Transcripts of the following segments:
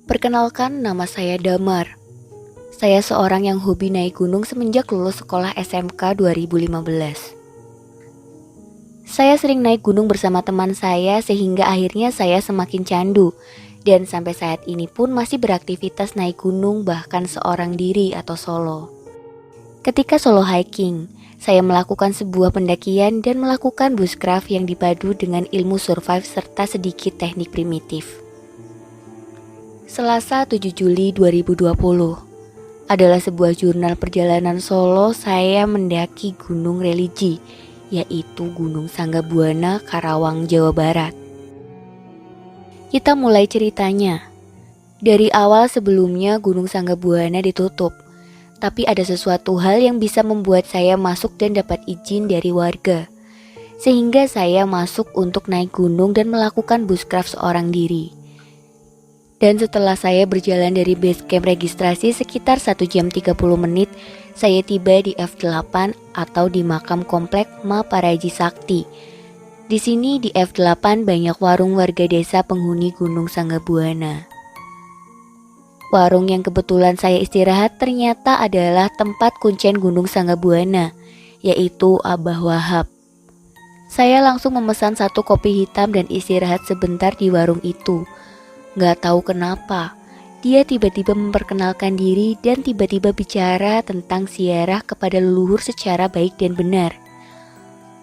Perkenalkan, nama saya Damar. Saya seorang yang hobi naik gunung semenjak lulus sekolah SMK 2015. Saya sering naik gunung bersama teman saya sehingga akhirnya saya semakin candu. Dan sampai saat ini pun masih beraktivitas naik gunung bahkan seorang diri atau solo. Ketika solo hiking, saya melakukan sebuah pendakian dan melakukan bushcraft yang dipadu dengan ilmu survive serta sedikit teknik primitif. Selasa 7 Juli 2020 adalah sebuah jurnal perjalanan solo saya mendaki Gunung Religi, yaitu Gunung Sanggabuana, Karawang, Jawa Barat. Kita mulai ceritanya. Dari awal sebelumnya Gunung Sanggabuana ditutup, tapi ada sesuatu hal yang bisa membuat saya masuk dan dapat izin dari warga. Sehingga saya masuk untuk naik gunung dan melakukan bushcraft seorang diri. Dan setelah saya berjalan dari base camp registrasi sekitar 1 jam 30 menit, saya tiba di F8 atau di makam komplek Maparaji Sakti. Di sini di F8 banyak warung warga desa penghuni Gunung Sanggabuana. Warung yang kebetulan saya istirahat ternyata adalah tempat kuncen Gunung Sanggabuana, yaitu Abah Wahab. Saya langsung memesan 1 kopi hitam dan istirahat sebentar di warung itu. Gak tahu kenapa, dia tiba-tiba memperkenalkan diri dan tiba-tiba bicara tentang ziarah kepada leluhur secara baik dan benar.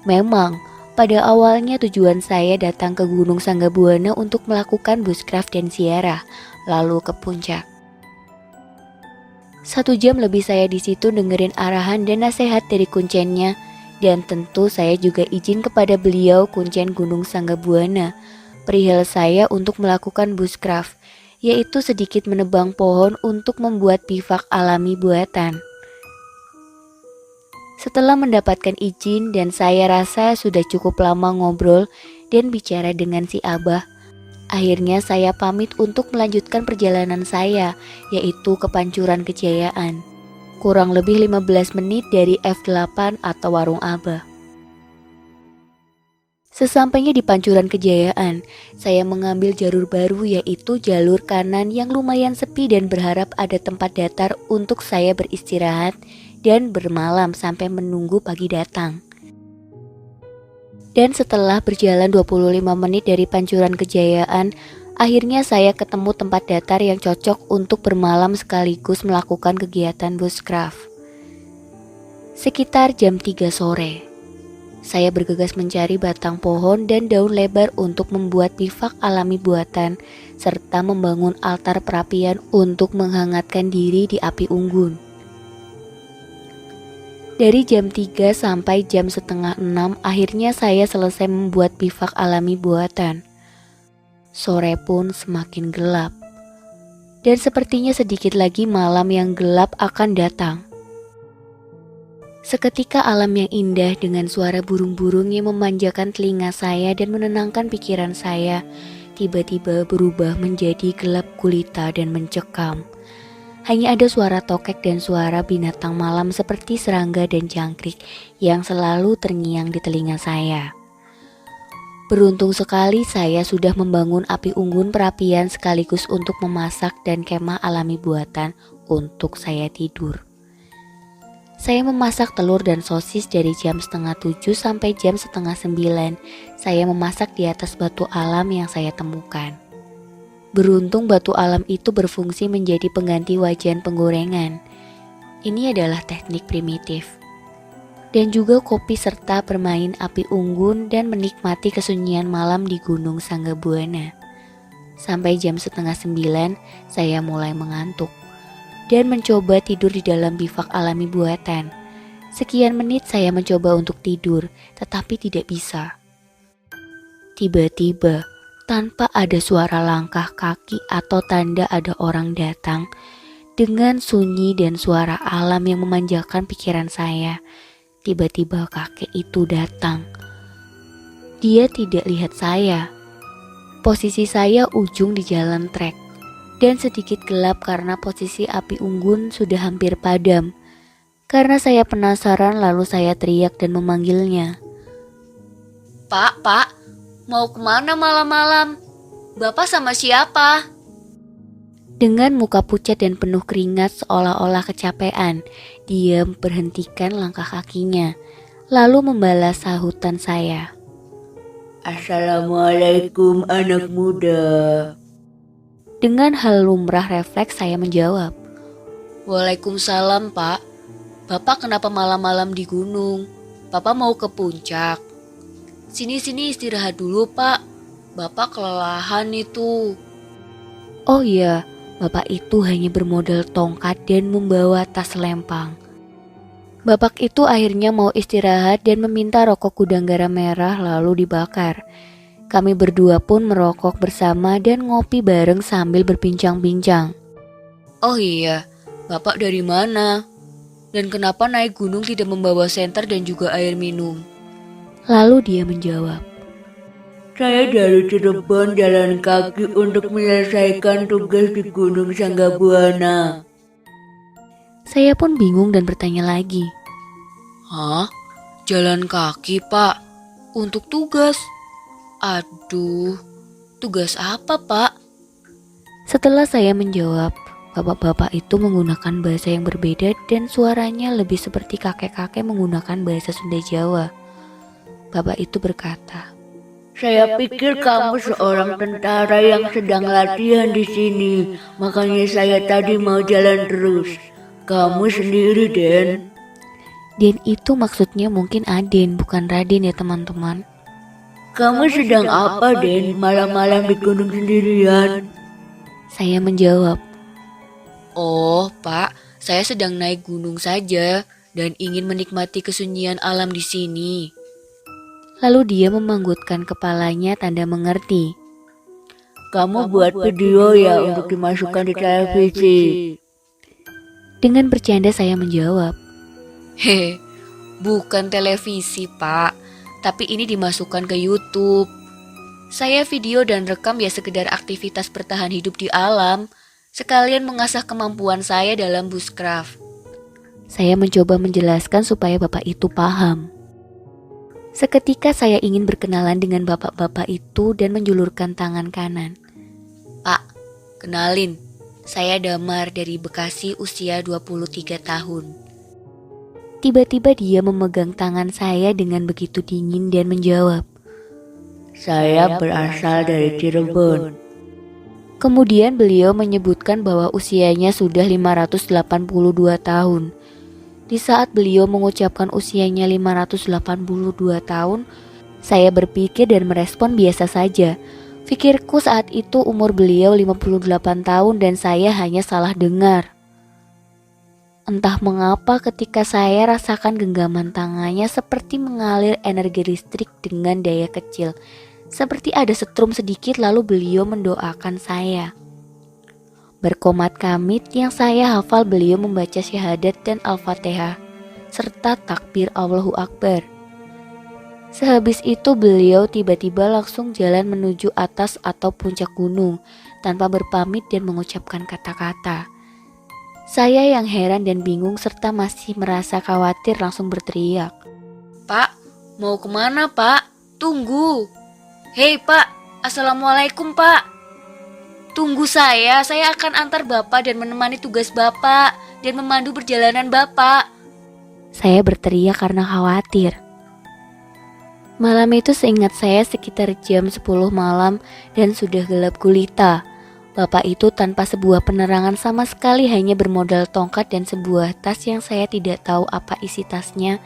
Memang, pada awalnya tujuan saya datang ke Gunung Sanggabuana untuk melakukan bushcraft dan ziarah, lalu ke puncak. 1 jam lebih saya di situ dengerin arahan dan nasihat dari kuncennya, dan tentu saya juga izin kepada beliau kuncen Gunung Sanggabuana, perihal saya untuk melakukan bushcraft, yaitu sedikit menebang pohon untuk membuat bivak alami buatan. Setelah mendapatkan izin dan saya rasa sudah cukup lama ngobrol dan bicara dengan si Abah, akhirnya saya pamit untuk melanjutkan perjalanan saya, yaitu ke Pancuran Kejayaan. Kurang lebih 15 menit dari F8 atau warung Abah. Sesampainya di Pancuran Kejayaan, saya mengambil jalur baru yaitu jalur kanan yang lumayan sepi dan berharap ada tempat datar untuk saya beristirahat dan bermalam sampai menunggu pagi datang. Dan setelah berjalan 25 menit dari Pancuran Kejayaan, akhirnya saya ketemu tempat datar yang cocok untuk bermalam sekaligus melakukan kegiatan bushcraft. Sekitar jam 3 sore. Saya bergegas mencari batang pohon dan daun lebar untuk membuat bivak alami buatan, serta membangun altar perapian untuk menghangatkan diri di api unggun. Dari jam 3 sampai jam setengah 6 akhirnya saya selesai membuat bivak alami buatan. Sore pun semakin gelap, dan sepertinya sedikit lagi malam yang gelap akan datang. Seketika alam yang indah dengan suara burung-burung yang memanjakan telinga saya dan menenangkan pikiran saya tiba-tiba berubah menjadi gelap gulita dan mencekam. Hanya ada suara tokek dan suara binatang malam seperti serangga dan jangkrik yang selalu terngiang di telinga saya. Beruntung sekali saya sudah membangun api unggun perapian sekaligus untuk memasak dan kemah alami buatan untuk saya tidur. Saya memasak telur dan sosis dari jam setengah 7 sampai jam setengah 9. Saya memasak di atas batu alam yang saya temukan. Beruntung batu alam itu berfungsi menjadi pengganti wajan penggorengan. Ini adalah teknik primitif. Dan juga kopi serta bermain api unggun dan menikmati kesunyian malam di Gunung Sanggabuana. Sampai jam setengah 9 saya mulai mengantuk dan mencoba tidur di dalam bivak alami buatan. Sekian menit saya mencoba untuk tidur, tetapi tidak bisa. Tiba-tiba, tanpa ada suara langkah kaki atau tanda ada orang datang, dengan sunyi dan suara alam yang memanjakan pikiran saya, tiba-tiba kakek itu datang. Dia tidak lihat saya. Posisi saya ujung di jalan trek, dan sedikit gelap karena posisi api unggun sudah hampir padam. Karena saya penasaran lalu saya teriak dan memanggilnya. Pak, mau kemana malam-malam? Bapak sama siapa? Dengan muka pucat dan penuh keringat seolah-olah kecapean, dia berhentikan langkah kakinya, lalu membalas sahutan saya. Assalamualaikum anak muda. Dengan hal lumrah refleks saya menjawab. Waalaikumsalam Pak. Bapak kenapa malam-malam di gunung? Bapak mau ke puncak? Sini-sini istirahat dulu Pak. Bapak kelelahan itu. Oh iya, Bapak itu hanya bermodal tongkat dan membawa tas lempang. Bapak itu akhirnya mau istirahat dan meminta rokok gudang garam merah lalu dibakar. Kami berdua pun merokok bersama dan ngopi bareng sambil berbincang-bincang. Oh iya, Bapak dari mana? Dan kenapa naik gunung tidak membawa senter dan juga air minum? Lalu dia menjawab. Saya dari Cirebon jalan kaki untuk menyelesaikan tugas di Gunung Sanggabuana. Saya pun bingung dan bertanya lagi. Hah? Jalan kaki Pak? Untuk tugas? Aduh, tugas apa Pak? Setelah saya menjawab, bapak-bapak itu menggunakan bahasa yang berbeda dan suaranya lebih seperti kakek-kakek menggunakan bahasa Sunda Jawa. Bapak itu berkata, Saya pikir kamu seorang tentara yang sedang latihan di sini, makanya saya tadi mau jalan terus. Kamu sendiri, Den. Den itu maksudnya mungkin Aden, bukan Raden ya teman-teman. Kamu sedang apa, Den? Malam-malam di gunung sendirian. Saya menjawab, oh Pak, saya sedang naik gunung saja dan ingin menikmati kesunyian alam di sini. Lalu dia memanggutkan kepalanya tanda mengerti. Kamu buat video ya untuk dimasukkan di televisi. Dengan bercanda saya menjawab, hehe, bukan televisi Pak, tapi ini dimasukkan ke YouTube. Saya video dan rekam ya sekedar aktivitas bertahan hidup di alam, sekalian mengasah kemampuan saya dalam bushcraft. Saya mencoba menjelaskan supaya bapak itu paham. Seketika saya ingin berkenalan dengan bapak-bapak itu dan menjulurkan tangan kanan. Pak, kenalin, saya Damar dari Bekasi usia 23 tahun. Tiba-tiba dia memegang tangan saya dengan begitu dingin dan menjawab, Saya berasal dari Cirebon. Kemudian beliau menyebutkan bahwa usianya sudah 582 tahun. Di saat beliau mengucapkan usianya 582 tahun, saya berpikir dan merespon biasa saja. Pikirku saat itu umur beliau 58 tahun dan saya hanya salah dengar. Entah mengapa ketika saya rasakan genggaman tangannya seperti mengalir energi listrik dengan daya kecil. Seperti ada setrum sedikit lalu beliau mendoakan saya. Berkomat kamit yang saya hafal beliau membaca syahadat dan Al-Fatihah serta takbir Allahu Akbar. Sehabis itu beliau tiba-tiba langsung jalan menuju atas atau puncak gunung tanpa berpamit dan mengucapkan kata-kata. Saya yang heran dan bingung serta masih merasa khawatir langsung berteriak. Pak, mau kemana Pak? Tunggu. Hei Pak, Assalamualaikum Pak. Tunggu saya akan antar Bapak dan menemani tugas Bapak dan memandu perjalanan Bapak. Saya berteriak karena khawatir. Malam itu seingat saya sekitar jam 10 malam dan sudah gelap gulita. Bapak itu tanpa sebuah penerangan sama sekali hanya bermodal tongkat dan sebuah tas yang saya tidak tahu apa isi tasnya.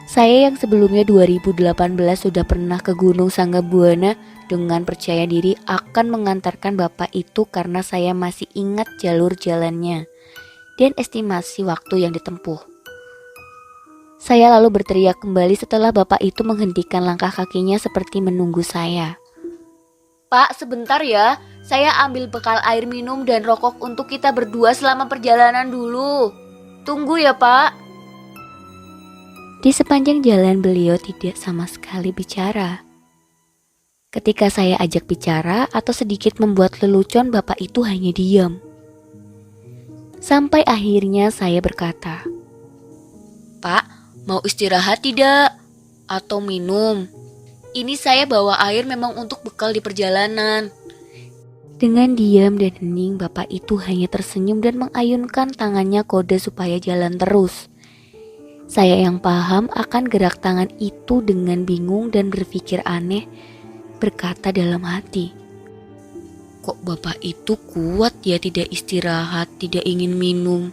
Saya yang sebelumnya 2018 sudah pernah ke Gunung Sanggabuana dengan percaya diri akan mengantarkan bapak itu karena saya masih ingat jalur jalannya dan estimasi waktu yang ditempuh. Saya lalu berteriak kembali setelah bapak itu menghentikan langkah kakinya seperti menunggu saya. Pak, sebentar ya, saya ambil bekal air minum dan rokok untuk kita berdua selama perjalanan dulu. Tunggu ya Pak. Di sepanjang jalan beliau tidak sama sekali bicara. Ketika saya ajak bicara atau sedikit membuat lelucon, bapak itu hanya diam. Sampai akhirnya saya berkata, Pak, mau istirahat tidak? Atau minum? Ini saya bawa air memang untuk bekal di perjalanan. Dengan diam dan hening, bapak itu hanya tersenyum dan mengayunkan tangannya kode supaya jalan terus. Saya yang paham akan gerak tangan itu dengan bingung dan berpikir aneh, berkata dalam hati, "Kok bapak itu kuat ya tidak istirahat, tidak ingin minum?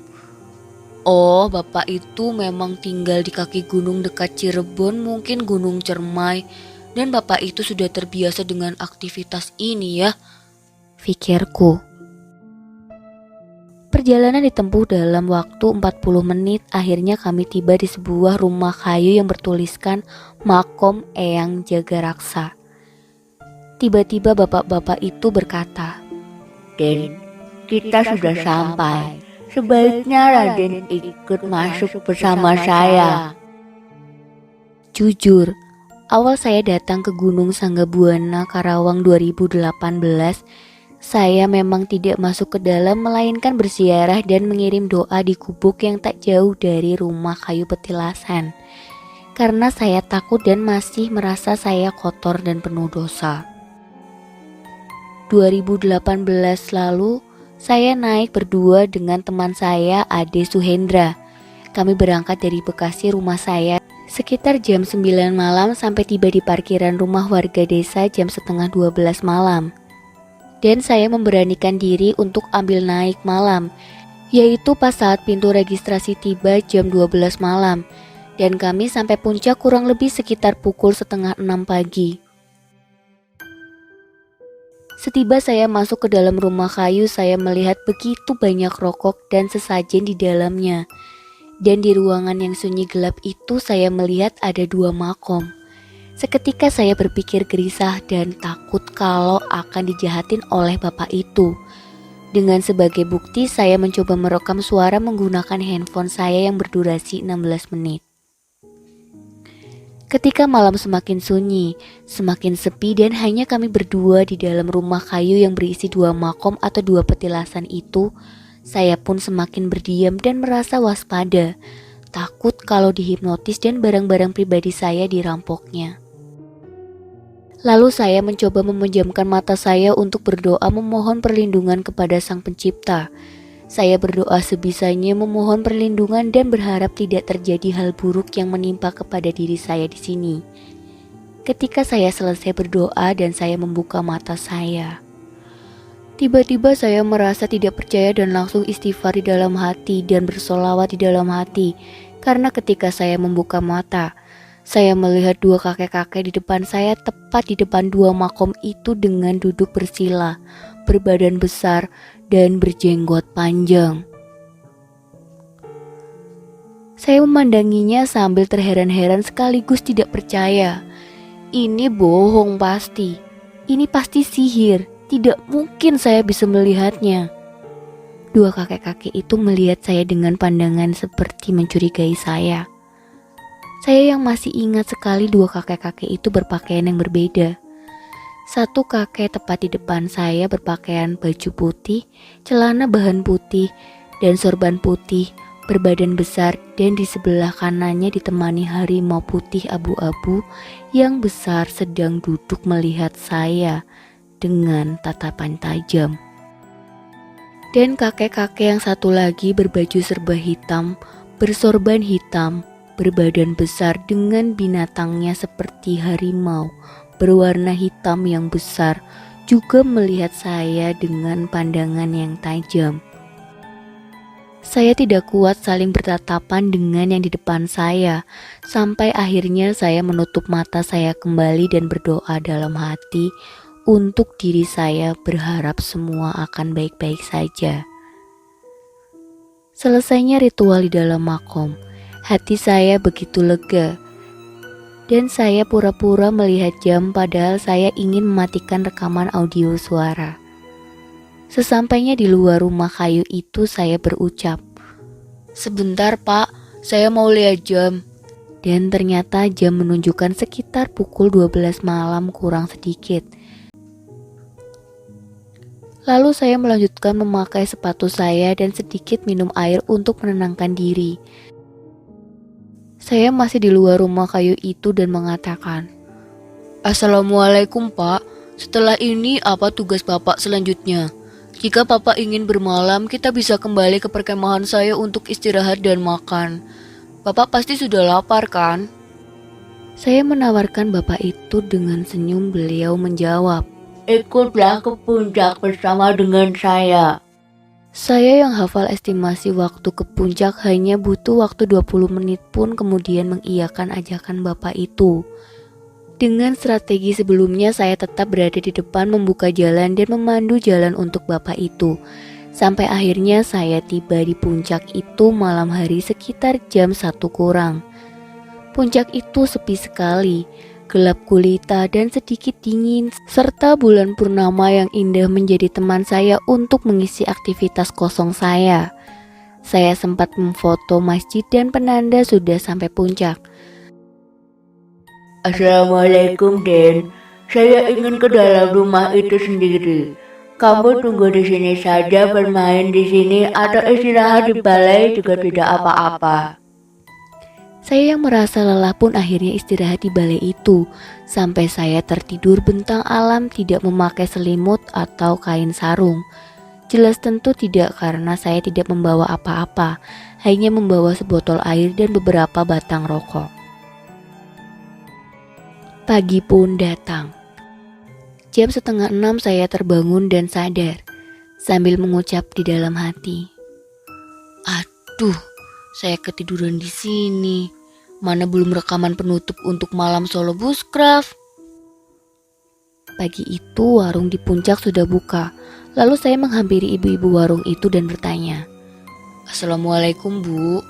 Oh, bapak itu memang tinggal di kaki gunung dekat Cirebon, mungkin Gunung Cermai, dan bapak itu sudah terbiasa dengan aktivitas ini ya," pikirku. Perjalanan ditempuh dalam waktu 40 menit. Akhirnya kami tiba di sebuah rumah kayu yang bertuliskan Makom Eyang Jagaraksa. Tiba-tiba bapak-bapak itu berkata, Den, kita sudah sampai. Sebaiknya Raden ikut masuk bersama saya. jujur, awal saya datang ke Gunung Sanggabuana Karawang 2018, saya memang tidak masuk ke dalam melainkan berziarah dan mengirim doa di gubuk yang tak jauh dari rumah kayu petilasan. Karena saya takut dan masih merasa saya kotor dan penuh dosa. 2018 lalu, saya naik berdua dengan teman saya, Ade Suhendra. Kami berangkat dari Bekasi rumah saya sekitar jam 9 malam sampai tiba di parkiran rumah warga desa jam setengah 12 malam. Dan saya memberanikan diri untuk ambil naik malam, yaitu pas saat pintu registrasi tiba jam 12 malam. Dan kami sampai puncak kurang lebih sekitar pukul setengah 6 pagi. Setiba saya masuk ke dalam rumah kayu, saya melihat begitu banyak rokok dan sesajen di dalamnya. Dan di ruangan yang sunyi gelap itu saya melihat ada 2 makom. Seketika saya berpikir gelisah dan takut kalau akan dijahatin oleh bapak itu. Dengan sebagai bukti saya mencoba merekam suara menggunakan handphone saya yang berdurasi 16 menit. Ketika malam semakin sunyi, semakin sepi dan hanya kami berdua di dalam rumah kayu yang berisi 2 makom atau 2 petilasan itu, saya pun semakin berdiam dan merasa waspada, takut kalau dihipnotis dan barang-barang pribadi saya dirampoknya. Lalu saya mencoba memejamkan mata saya untuk berdoa memohon perlindungan kepada Sang Pencipta. Saya berdoa sebisanya memohon perlindungan dan berharap tidak terjadi hal buruk yang menimpa kepada diri saya di sini. Ketika saya selesai berdoa dan saya membuka mata saya, tiba-tiba saya merasa tidak percaya dan langsung istighfar di dalam hati dan bersolawat di dalam hati. Karena ketika saya membuka mata, saya melihat 2 kakek-kakek di depan saya tepat di depan 2 makom itu dengan duduk bersila, berbadan besar dan berjenggot panjang. Saya memandanginya sambil terheran-heran sekaligus tidak percaya. Ini bohong pasti. Ini pasti sihir. Tidak mungkin saya bisa melihatnya. 2 kakek-kakek itu melihat saya dengan pandangan seperti mencurigai saya. Saya yang masih ingat sekali 2 kakek-kakek itu berpakaian yang berbeda. Satu kakek tepat di depan saya berpakaian baju putih, celana bahan putih, dan sorban putih, berbadan besar, dan di sebelah kanannya ditemani harimau putih abu-abu yang besar sedang duduk melihat saya dengan tatapan tajam. Dan kakek-kakek yang satu lagi berbaju serba hitam, bersorban hitam, berbadan besar dengan binatangnya seperti harimau, berwarna hitam yang besar, juga melihat saya dengan pandangan yang tajam. Saya tidak kuat saling bertatapan dengan yang di depan saya, sampai akhirnya saya menutup mata saya kembali dan berdoa dalam hati untuk diri saya, berharap semua akan baik-baik saja. Selesainya ritual di dalam makom, hati saya begitu lega. Dan saya pura-pura melihat jam padahal saya ingin mematikan rekaman audio suara. Sesampainya di luar rumah kayu itu saya berucap, "Sebentar Pak, saya mau lihat jam." Dan ternyata jam menunjukkan sekitar pukul 12 malam kurang sedikit. Lalu saya melanjutkan memakai sepatu saya dan sedikit minum air untuk menenangkan diri. Saya masih di luar rumah kayu itu dan mengatakan, "Assalamualaikum Pak, Setelah ini apa tugas Bapak selanjutnya? Jika Bapak ingin bermalam, kita bisa kembali ke perkemahan saya untuk istirahat dan makan. Bapak pasti sudah lapar kan? Saya menawarkan bapak itu dengan senyum. Beliau menjawab, Ikutlah ke puncak bersama dengan saya. saya yang hafal estimasi waktu ke puncak hanya butuh waktu 20 menit pun kemudian mengiyakan ajakan bapak itu. Dengan strategi sebelumnya saya tetap berada di depan membuka jalan dan memandu jalan untuk bapak itu. Sampai akhirnya saya tiba di puncak itu malam hari sekitar jam 1 kurang. Puncak itu sepi sekali, gelap gulita dan sedikit dingin, serta bulan purnama yang indah menjadi teman saya untuk mengisi aktivitas kosong saya. Saya sempat memfoto masjid dan penanda sudah sampai puncak. Assalamualaikum, Den. Saya ingin ke dalam rumah itu sendiri. Kamu tunggu di sini saja, bermain di sini atau istirahat di balai juga tidak apa-apa. Saya yang merasa lelah pun akhirnya istirahat di balai itu, sampai saya tertidur bentang alam tidak memakai selimut atau kain sarung. Jelas tentu tidak, karena saya tidak membawa apa-apa, hanya membawa sebotol air dan beberapa batang rokok. Pagi pun datang. Jam 5:30 saya terbangun dan sadar, sambil mengucap di dalam hati, Aduh, saya ketiduran di sini. Mana belum rekaman penutup untuk malam Solo Bushcraft. pagi itu warung di puncak sudah buka. Lalu saya menghampiri ibu-ibu warung itu dan bertanya, Assalamualaikum, Bu.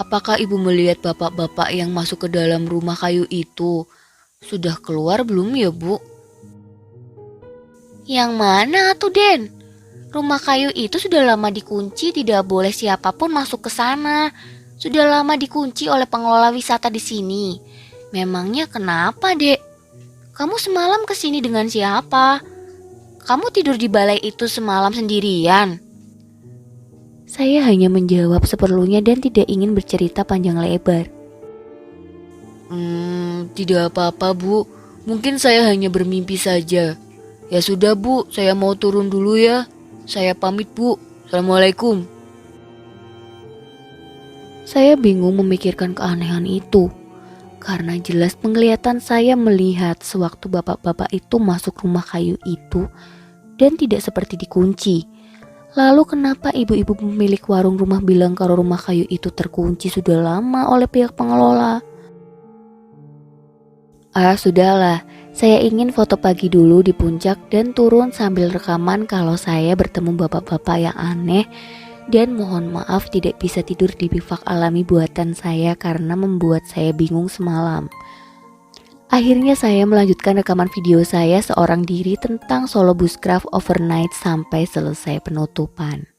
Apakah Ibu melihat bapak-bapak yang masuk ke dalam rumah kayu itu? Sudah keluar belum ya, Bu? "Yang mana tuh, Den? Rumah kayu itu sudah lama dikunci, tidak boleh siapapun masuk ke sana. Sudah lama dikunci oleh pengelola wisata di sini. Memangnya kenapa, Dek? Kamu semalam ke sini dengan siapa? Kamu tidur di balai itu semalam sendirian?" Saya hanya menjawab seperlunya dan tidak ingin bercerita panjang lebar. Tidak apa-apa, Bu. Mungkin saya hanya bermimpi saja. Ya sudah, Bu, saya mau turun dulu ya. Saya pamit, Bu. Assalamualaikum. Saya bingung memikirkan keanehan itu, karena jelas penglihatan saya melihat sewaktu bapak-bapak itu masuk rumah kayu itu dan tidak seperti dikunci. Lalu kenapa ibu-ibu pemilik warung rumah bilang kalau rumah kayu itu terkunci sudah lama oleh pihak pengelola? Sudahlah, saya ingin foto pagi dulu di puncak dan turun sambil rekaman kalau saya bertemu bapak-bapak yang aneh. Dan mohon maaf tidak bisa tidur di bivak alami buatan saya karena membuat saya bingung semalam. Akhirnya saya melanjutkan rekaman video saya seorang diri tentang Solo Bushcraft overnight sampai selesai penutupan.